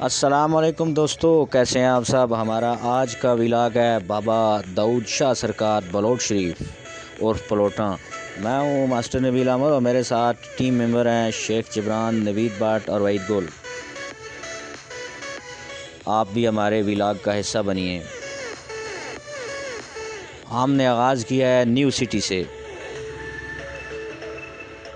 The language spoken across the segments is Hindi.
अस्सलाम वालेकुम दोस्तों, कैसे हैं आप सब। हमारा आज का व्लॉग है बाबा दाऊद शाह सरकार बलोच शरीफ और पलोटा। मैं हूँ मास्टर नबील अहमद और मेरे साथ टीम मेंबर हैं शेख जबरान, नवीद बाट और वहीद गोल। आप भी हमारे व्लॉग का हिस्सा बनिए। हमने आगाज़ किया है न्यू सिटी से,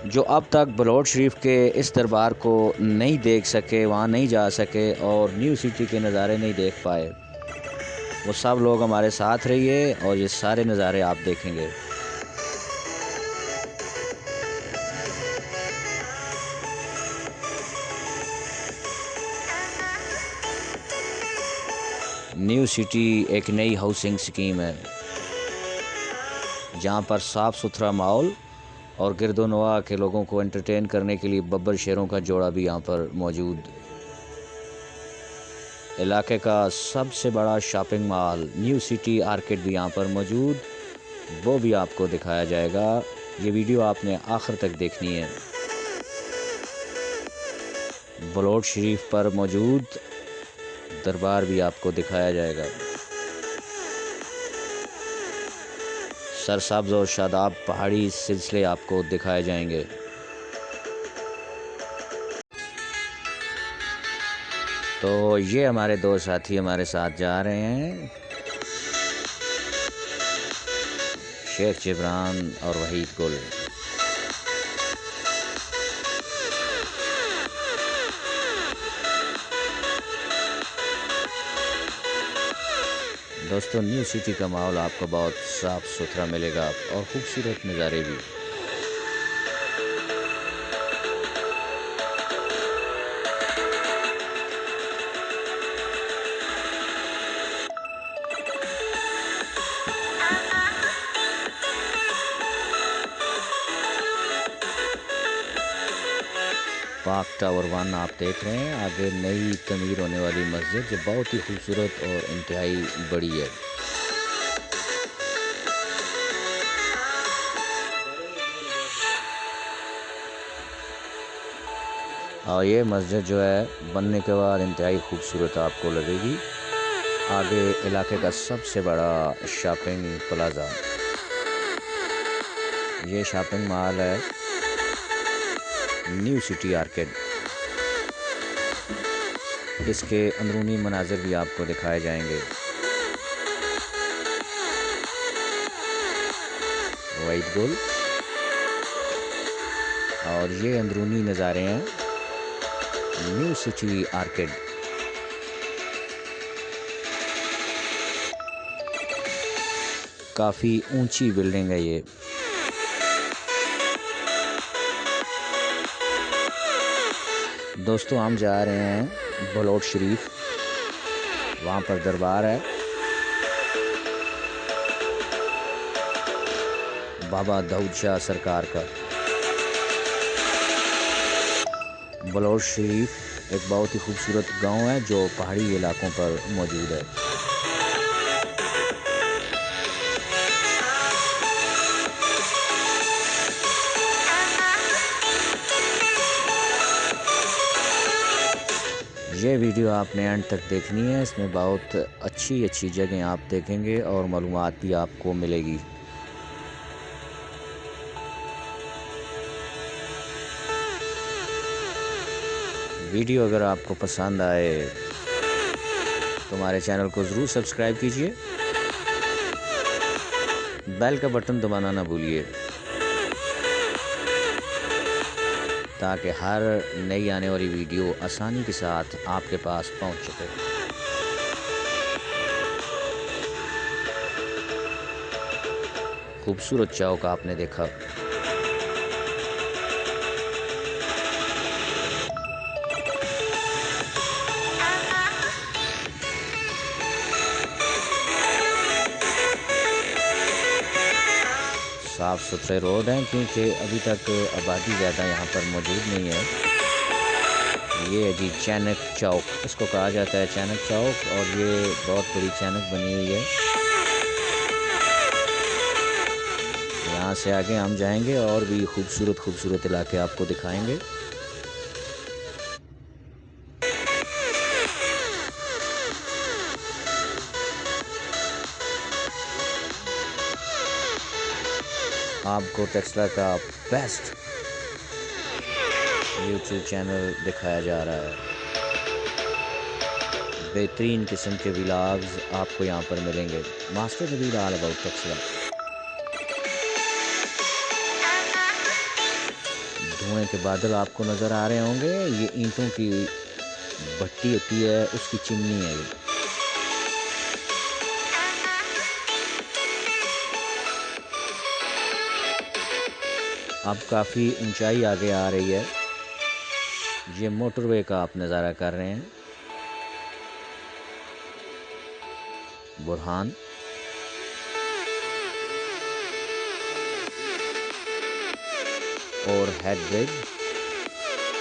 जो अब तक बलोच शरीफ के इस दरबार को नहीं देख सके, वहाँ नहीं जा सके और न्यू सिटी के नज़ारे नहीं देख पाए, वो सब लोग हमारे साथ रहिए और ये सारे नज़ारे आप देखेंगे। न्यू सिटी एक नई हाउसिंग स्कीम है जहाँ पर साफ़ सुथरा माहौल और गिरदोनवा के लोगों को एंटरटेन करने के लिए बब्बर शेरों का जोड़ा भी यहाँ पर मौजूद। इलाके का सबसे बड़ा shopping mall new city arcade भी यहाँ पर मौजूद, वो भी आपको दिखाया जाएगा। ये वीडियो आपने आखिर तक देखनी है। बलोच शरीफ पर मौजूद दरबार भी आपको दिखाया जाएगा। सरसब्ज़ और शादाब पहाड़ी सिलसिले आपको दिखाए जाएंगे। तो ये हमारे दो साथी हमारे साथ जा रहे हैं, शेख जबरान और वहीद गुल। दोस्तों, न्यू सिटी का माहौल आपको बहुत साफ़ सुथरा मिलेगा और ख़ूबसूरत नज़ारे भी। पाक टावर 1 आप देख रहे हैं, आगे नई तमीर होने वाली मस्जिद जो बहुत ही खूबसूरत और इंतहाई बड़ी है। और ये मस्जिद जो है बनने के बाद इंतहाई खूबसूरत आपको लगेगी। आगे इलाके का सबसे बड़ा शॉपिंग प्लाज़ा, ये शॉपिंग मॉल है न्यू सिटी आर्केड। इसके अंदरूनी मनाज़िर भी आपको दिखाए जाएंगे। वाइट गोल और ये अंदरूनी नज़ारे हैं न्यू सिटी आर्केड। काफ़ी ऊंची बिल्डिंग है ये। दोस्तों, हम जा रहे हैं बलोच शरीफ, वहाँ पर दरबार है बाबा दाऊद शाह सरकार का। बलोच शरीफ एक बहुत ही खूबसूरत गांव है जो पहाड़ी इलाकों पर मौजूद है। ये वीडियो आपने एंड तक देखनी है, इसमें बहुत अच्छी अच्छी जगह आप देखेंगे और मालूमात भी आपको मिलेगी। वीडियो अगर आपको पसंद आए तो हमारे चैनल को ज़रूर सब्सक्राइब कीजिए, बेल का बटन दबाना ना भूलिए ताकि हर नई आने वाली वीडियो आसानी के साथ आपके पास पहुंच सके। खूबसूरत चौक आपने देखा। साफ़ सुथरे रोड हैं क्योंकि अभी तक आबादी ज़्यादा यहाँ पर मौजूद नहीं है। ये है जी चैनक चौक, इसको कहा जाता है चैनक चौक, और ये बहुत बड़ी चैनक बनी हुई है। यहाँ से आगे हम जाएंगे और भी खूबसूरत खूबसूरत इलाके आपको दिखाएंगे। आपको टेस्ला का बेस्ट यूट्यूब चैनल दिखाया जा रहा है। बेहतरीन किस्म के व्लॉग्स आपको यहाँ पर मिलेंगे। Master Nabeel all about Tesla. धुएं के बादल आपको नज़र आ रहे होंगे, ये ईंटों की भट्टी होती है, उसकी चिमनी है ये। अब काफ़ी ऊंचाई आगे आ रही है। ये मोटरवे का आप नज़ारा कर रहे हैं। बुरहान और हेड ब्रिज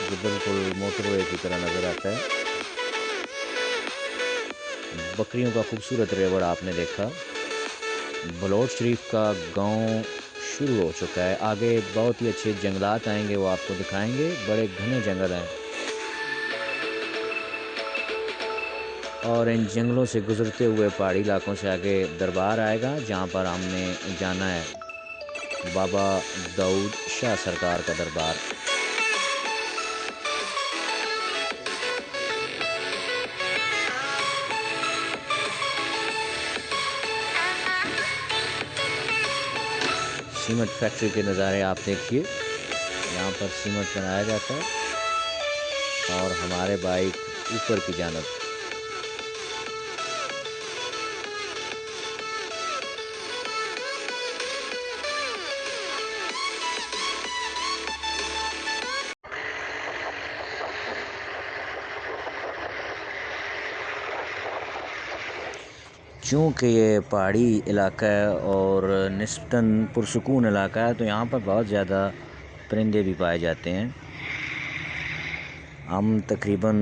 जो बिल्कुल मोटरवे की तरह नज़र आता है। बकरियों का खूबसूरत रेवड़ आपने देखा। बलोच शरीफ का गांव शुरू हो चुका है। आगे बहुत ही अच्छे जंगलात आएंगे, वो आपको दिखाएंगे। बड़े घने जंगल हैं और इन जंगलों से गुजरते हुए पहाड़ी इलाकों से आगे दरबार आएगा, जहाँ पर हमने जाना है बाबा दाऊद शाह सरकार का दरबार। सीमेंट फैक्ट्री के नज़ारे आप देखिए। यहाँ पर सीमेंट बनाया जाता है और हमारे बाइक ऊपर की जानब। चूँकि ये पहाड़ी इलाका है और निस्बतन पुरसुकून इलाका है, तो यहाँ पर बहुत ज़्यादा परिंदे भी पाए जाते हैं। हम तकरीबन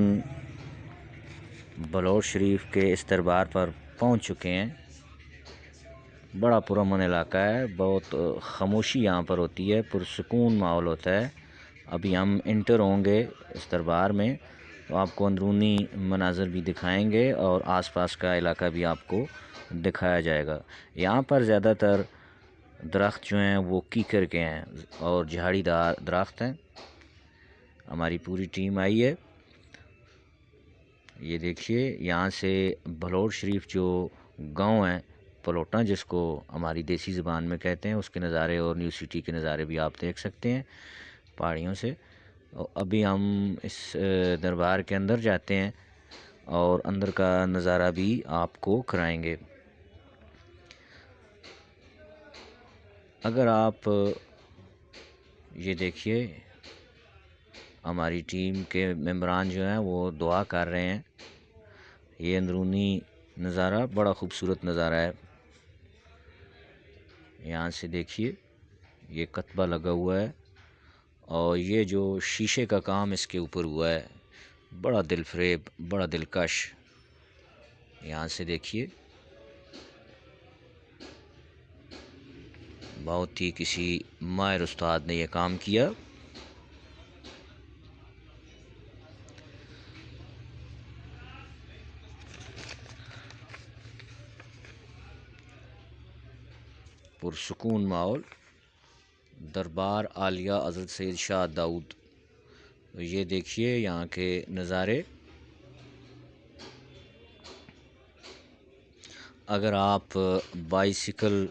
बलोच शरीफ के इस दरबार पर पहुँच चुके हैं। बड़ा पुरअमन इलाका है, बहुत खामोशी यहाँ पर होती है, पुरसुकून माहौल होता है। अभी हम इंटर होंगे इस दरबार में, तो आपको अंदरूनी मनाज़र भी दिखाएंगे और आसपास का इलाका भी आपको दिखाया जाएगा। यहाँ पर ज़्यादातर दरख्त जो हैं वो कीकर के हैं और झाड़ीदार दरख्त हैं। हमारी पूरी टीम आई है। ये देखिए, यहाँ से बलोच शरीफ जो गांव है पलोटा, जिसको हमारी देसी ज़बान में कहते हैं, उसके नज़ारे और न्यू सिटी के नज़ारे भी आप देख सकते हैं पहाड़ियों से। और अभी हम इस दरबार के अंदर जाते हैं और अंदर का नज़ारा भी आपको कराएंगे। अगर आप ये देखिए, हमारी टीम के मेंबरान जो हैं वो दुआ कर रहे हैं। ये अंदरूनी नज़ारा बड़ा खूबसूरत नज़ारा है। यहाँ से देखिए, ये कतबा लगा हुआ है और ये जो शीशे का काम इसके ऊपर हुआ है, बड़ा दिलफरेब, बड़ा दिलकश। यहाँ से देखिए, बहुत ही किसी माहिर उस्ताद ने यह काम किया। पुरसुकून माहौल, दरबार आलिया हज़रत सैयद शाह दाऊद। तो ये देखिए यहाँ के नज़ारे। अगर आप बाइसिकल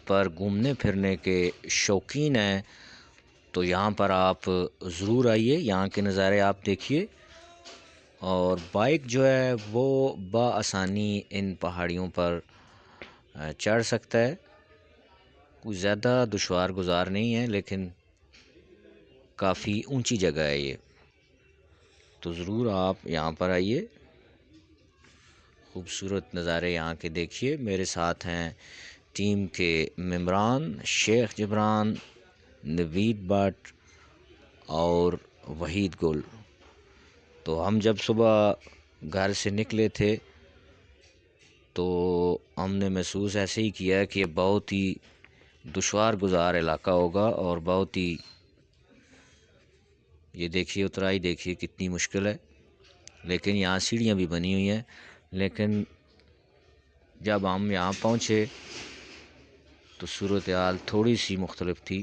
पर घूमने फिरने के शौकीन हैं तो यहाँ पर आप ज़रूर आइए। यहाँ के नज़ारे आप देखिए और बाइक जो है वो बआसानी इन पहाड़ियों पर चढ़ सकता है। कुछ ज़्यादा दुश्वार गुज़ार नहीं है, लेकिन काफ़ी ऊंची जगह है ये, तो ज़रूर आप यहाँ पर आइए। खूबसूरत नज़ारे यहाँ के देखिए। मेरे साथ हैं टीम के मेंबरान शेख जबरान, नवीद भट्ट और वहीद गुल। तो हम जब सुबह घर से निकले थे तो हमने महसूस ऐसे ही किया कि ये बहुत ही दुश्वार गुज़ार इलाका होगा और बहुत ही, ये देखिए उतराई देखिए कितनी मुश्किल है। लेकिन यहाँ सीढ़ियाँ भी बनी हुई हैं। लेकिन जब हम यहाँ पहुँचे तो सूरत हाल थोड़ी सी मुख्तलिफ थी।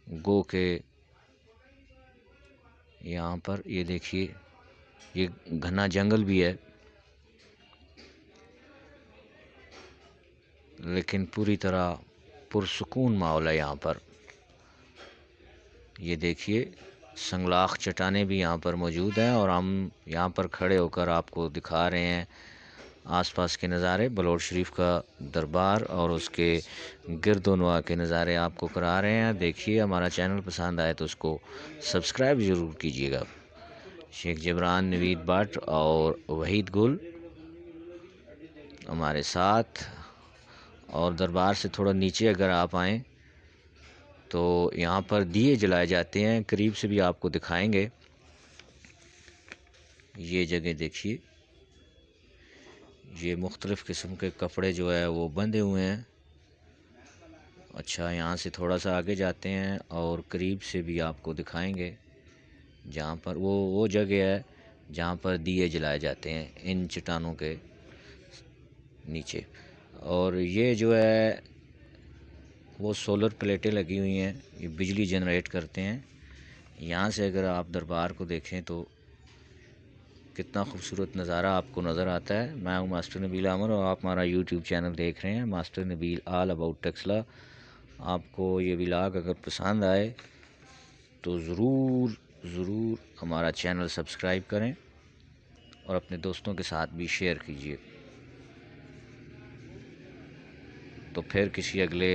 गो के यहाँ पर ये देखिए, ये घना जंगल भी है, लेकिन पूरी तरह पुरसुकून माहौल है यहाँ पर। ये देखिए, संगलाख चट्टानें भी यहाँ पर मौजूद हैं और हम यहाँ पर खड़े होकर आपको दिखा रहे हैं आसपास के नज़ारे, बलोच शरीफ का दरबार और उसके गिरदोनवा के नज़ारे आपको करा रहे हैं। देखिए, हमारा चैनल पसंद आए तो उसको सब्सक्राइब ज़रूर कीजिएगा। शेख जबरान, नवीद भट्ट और वहीद गुल हमारे साथ। और दरबार से थोड़ा नीचे अगर आप आएँ तो यहाँ पर दिए जलाए जाते हैं, करीब से भी आपको दिखाएंगे। ये जगह देखिए, ये मुख्तलिफ़ किस्म के कपड़े जो है वो बंधे हुए हैं। अच्छा, यहाँ से थोड़ा सा आगे जाते हैं और करीब से भी आपको दिखाएंगे, जहाँ पर वो जगह है जहाँ पर दिए जलाए जाते हैं इन चट्टानों के नीचे। और ये जो है वो सोलर प्लेटें लगी हुई हैं, ये बिजली जनरेट करते हैं। यहाँ से अगर आप दरबार को देखें तो कितना खूबसूरत नज़ारा आपको नज़र आता है। मैं हूँ मास्टर नबील आमर और आप हमारा यूट्यूब चैनल देख रहे हैं, मास्टर नबील ऑल अबाउट टक्सला। आपको ये व्लॉग अगर पसंद आए तो ज़रूर हमारा चैनल सब्सक्राइब करें और अपने दोस्तों के साथ भी शेयर कीजिए। तो फिर किसी अगले